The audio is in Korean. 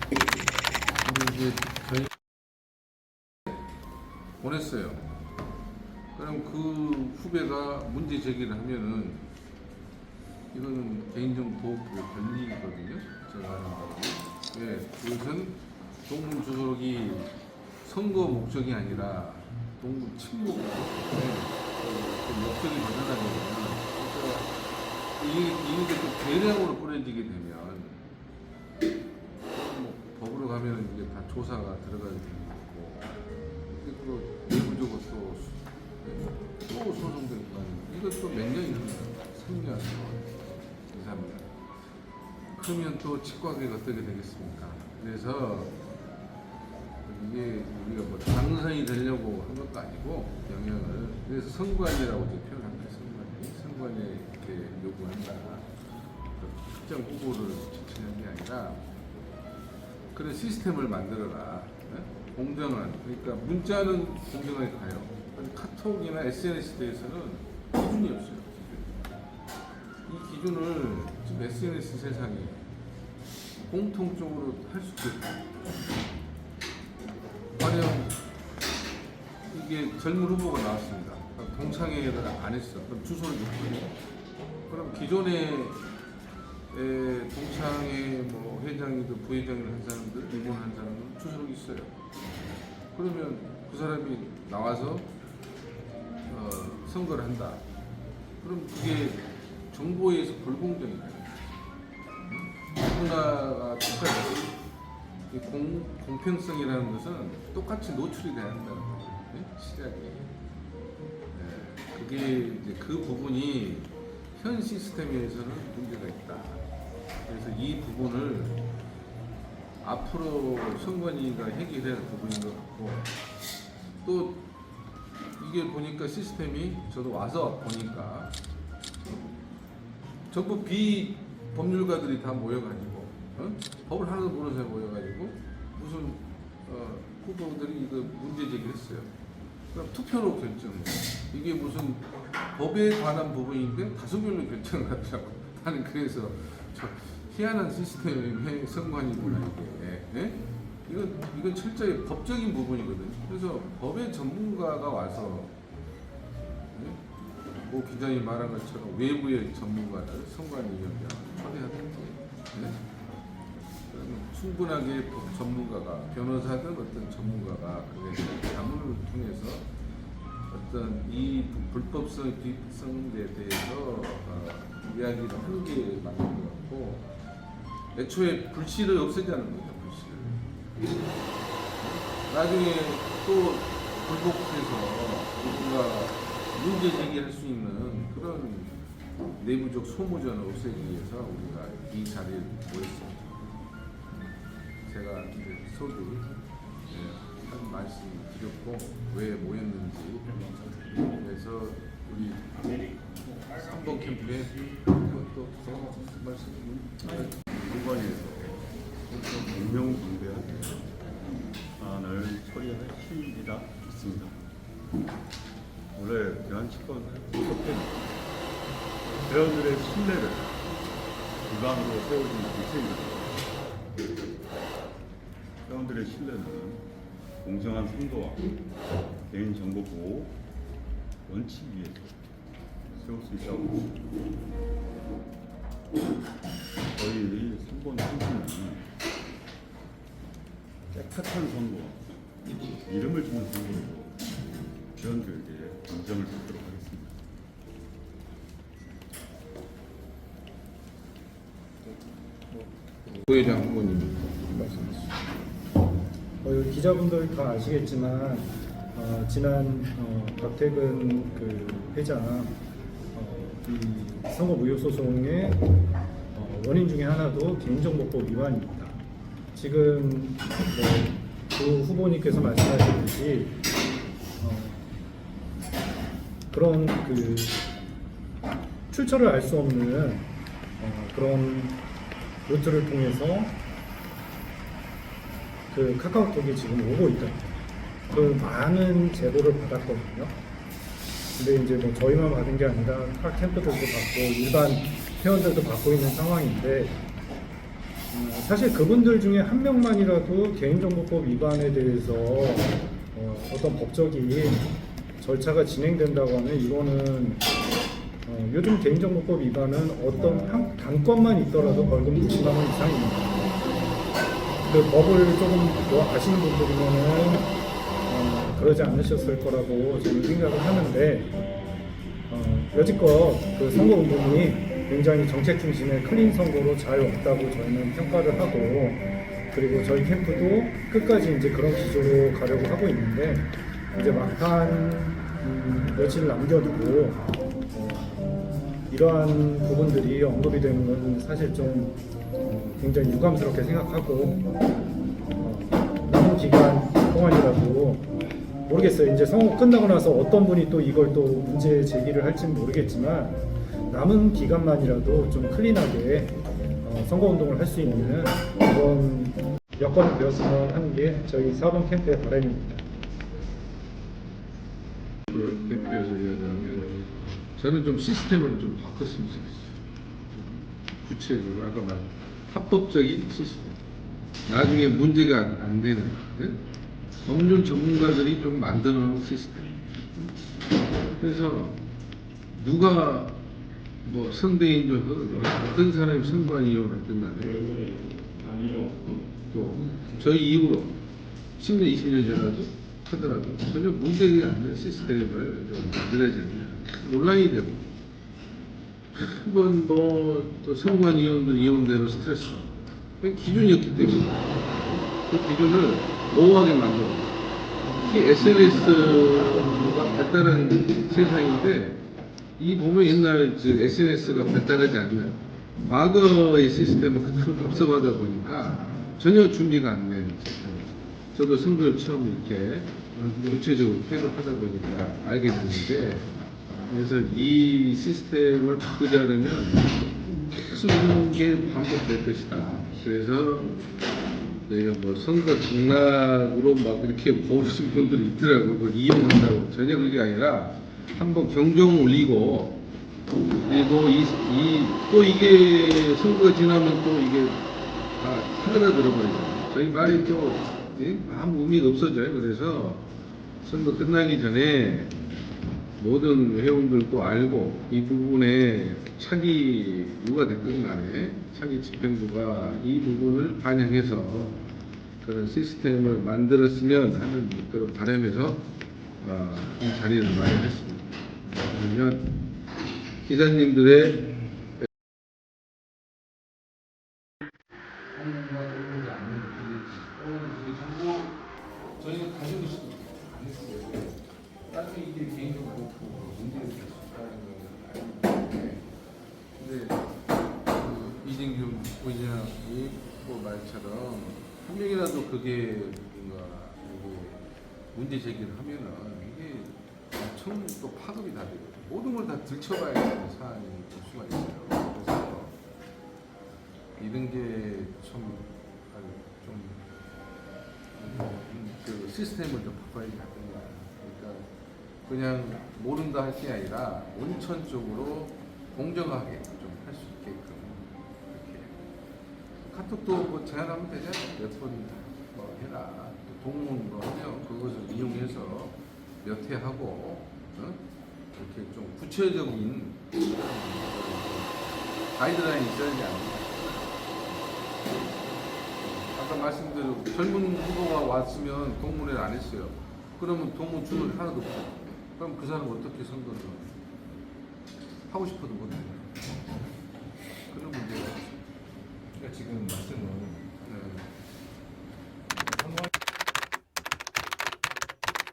근데 이제 저희 보냈어요. 그럼 그 후배가 문제 제기를 하면은 이거는 개인정보 보호 권리거든요. 제가 하는 거고. 예, 그것은 동물 주소록이 선거 목적이 아니라 동물 침묵 목적이 되는 거잖아요. 이게 또 대량으로 뿌려지게 되면 뭐 법으로 가면 이게 다 조사가 들어가게 되는 거고, 그리고 내부적으로 또 소송되고 이것도 몇 년이 흐릅니다. 3년, 2, 3년. 그러면 또 치과계가 어떻게 되겠습니까? 그래서 이게 우리가 뭐 당선이 되려고 한 것도 아니고 영향을, 그래서 선관위라고 이제 표현합니다. 선관위 이렇게 요구한다. 특정 후보를 지칭하는 게 아니라 그런 시스템을 만들어라. 네? 공정한, 그러니까 문자는 공정하게 가요. 카톡이나 SNS에 대해서는 기준이 없어요. 이 기준을 지금 SNS 세상에 공통적으로 할 수 있겠다. 가령 이게 젊은 후보가 나왔습니다. 동창회를 안 했어. 그럼 주소를 줬거든요. 그럼 기존에 동창회 뭐 회장이든 부회장이든 한 사람들, 임원한 사람은 주소록이 있어요. 그러면 그 사람이 나와서 선거를 한다. 그럼 그게 정보에서 불공정이잖아요. 누구나가 똑같이 공평성이라는 것은 똑같이 노출이 돼야 한다는 거죠. 네? 시작이. 네. 그게 이제 그 부분이 현 시스템에서는 문제가 있다. 그래서 이 부분을 앞으로 선관위가 해결해야 할 부분인 것 같고, 또 이게 보니까 시스템이, 저도 와서 보니까 전부 비법률가들이 다 모여가지고 법을 하나도 모르는 사람이 모여가지고 무슨 후보들이 이거 문제 제기를 했어요. 그럼 투표로 결정해요. 이게 무슨 법에 관한 부분인데 다수결로 결정을 하더라고. 나는 그래서 희한한 시스템의 선관위구나 이게. 예? 이건 철저히 법적인 부분이거든요. 그래서 법의 전문가가 와서, 뭐 기자님 말한 것처럼 외부의 전문가를 선관위원장 초대하든지, 그러면 충분하게 법 전문가가, 변호사든 어떤 전문가가 그래서 자문을 통해서 어떤 이 불법성, 비법성에 대해서 이야기를 하는 게 맞는 것 같고, 애초에 불씨를 없애자는 거죠. 불씨를. 나중에 또 불복해서 누군가 문제 제기할 수 있는 그런 내부적 소모전을 없애기 위해서 우리가 이 자리에 모였습니다. 제가 이제 서두 한 말씀 드렸고 왜 모였는지, 그래서 우리 3번 캠프에 또 말씀. 선관위에서 공명방대한 안을 처리할 시기가 있습니다. 원래 대한치과는 회원들의 신뢰를 기반으로 세워진 기체입니다. 회원들의 신뢰는 공정한 선거와 개인정보 보호 원칙 위에서 세울 수 있다고 저희 3번 캠프는 깨끗한 선거, 이름을 주는 선거로 회원들에게 인정을 받도록 하겠습니다. 부회장 후보님 말씀하시죠. 기자분들 다 아시겠지만 지난 박태근 그 회장 이 선거 무효 소송의 원인 중에 하나도 개인정보법 위반입니다. 지금 그 후보님께서 말씀하셨듯이 그런 그 출처를 알 수 없는 그런 루트를 통해서 그 카카오톡이 지금 오고 있다. 그 많은 제보를 받았거든요. 근데 이제 뭐 저희만 받은 게 아니라 각 캠프들도 받고 일반 회원들도 받고 있는 상황인데 사실 그분들 중에 한 명만이라도 개인정보법 위반에 대해서 어떤 법적인 절차가 진행된다고 하면 이거는 요즘 개인정보법 위반은 어떤 한 단건만 있더라도 벌금 60만 원 이상입니다. 그 법을 조금 뭐 아시는 분들이면은 그러지 않으셨을 거라고 저는 생각을 하는데 여지껏 그 선거운동이 굉장히 정책 중심의 클린 선거로 잘 왔다고 저희는 평가를 하고 그리고 저희 캠프도 끝까지 이제 그런 기조로 가려고 하고 있는데 이제 막판 며칠 남겨두고 이러한 부분들이 언급이 되는 건 사실 좀 굉장히 유감스럽게 생각하고 남은 기간 동안이라도 모르겠어요. 이제 선거 끝나고 나서 어떤 분이 또 이걸 또 문제 제기를 할지는 모르겠지만 남은 기간만이라도 좀 클린하게 선거운동을 할 수 있는 그런 여건을 되었으면 하는 게 저희 4번 캠프의 바람입니다. 대표에서 이야기하면 저는 좀 시스템을 좀 바꿨으면 좋겠어요. 구체적으로 아까 말한 합법적인 시스템. 나중에 문제가 안 되는 법률 전문가들이 좀 만들어 놓은 시스템. 그래서 누가 뭐 선대인 중 어떤 사람이 선관 이용을 했든 간에 또 저희 이후로 10년, 20년 지나도 하더라도 전혀 문제가 안 되는 시스템을 좀 만들어야지 논란이 되고 한번 뭐또 선관 이용들 이용대로 스트레스 기준이었기 때문에 그 기준을 모호하게 만들고 특히 SNS가 발달한 세상인데 이 보면 옛날 SNS가 발달하지 않는 과거의 시스템을 그대로 합성하다 보니까 전혀 준비가 안 된 시스템. 저도 선거를 처음 이렇게 구체적으로 해석하다 보니까 알게 됐는데 그래서 이 시스템을 바꾸자면 계속 이런 게 반복될 것이다. 그래서 저희가 뭐 선거 등락으로 막 이렇게 보시는 분들이 있더라고요. 그걸 이용한다고. 전혀 그게 아니라 한번 경종 울리고 그리고 또 이게 선거가 지나면 또 이게 다 사그라들어 버리잖아요. 저희 말이 또 아무 의미가 없어져요. 그래서 선거 끝나기 전에 모든 회원들도 알고 이 부분에 차기 누가 됐든 간에 차기 집행부가 이 부분을 반영해서 그런 시스템을 만들었으면 하는 그런 바람에서 이 자리를 마련했습니다. 그러면 기자님들의 정보 저희는 가지고 있어도 안 했어요. 나중에 이게 개인적으로 문제가 될 수 있다는 걸 알고 있는데 근데 그 이진규 부장이 뭐 말처럼 한 명이라도 그게 뭔가 이게 문제 제기를 하면은 이게 엄청 또 파급이 다 되거든요. 모든 걸 다 들춰봐야 되는 사안이 될 수가 있어요. 그래서 이런 게 그 시스템을 좀 바꿔야 되겠다. 그러니까 그냥 모른다 할 게 아니라 원천적으로 공정하게 좀 할 수 있게끔 이렇게 카톡도 뭐 제안하면 되잖아요. 몇 번 뭐 해라. 또 동문 뭐 하면 그것을 이용해서 몇 회 하고 이렇게 좀 구체적인 가이드라인이 있어야 되지 않을까. 아까 말씀대로 젊은 후보가 왔으면 동문회를 안 했어요. 그러면 동문 주는 하나도 없고 그럼 그 사람 어떻게 선거를 하고 싶어도 못해요. 그런 문제가 있어요. 그러니까 지금 말씀은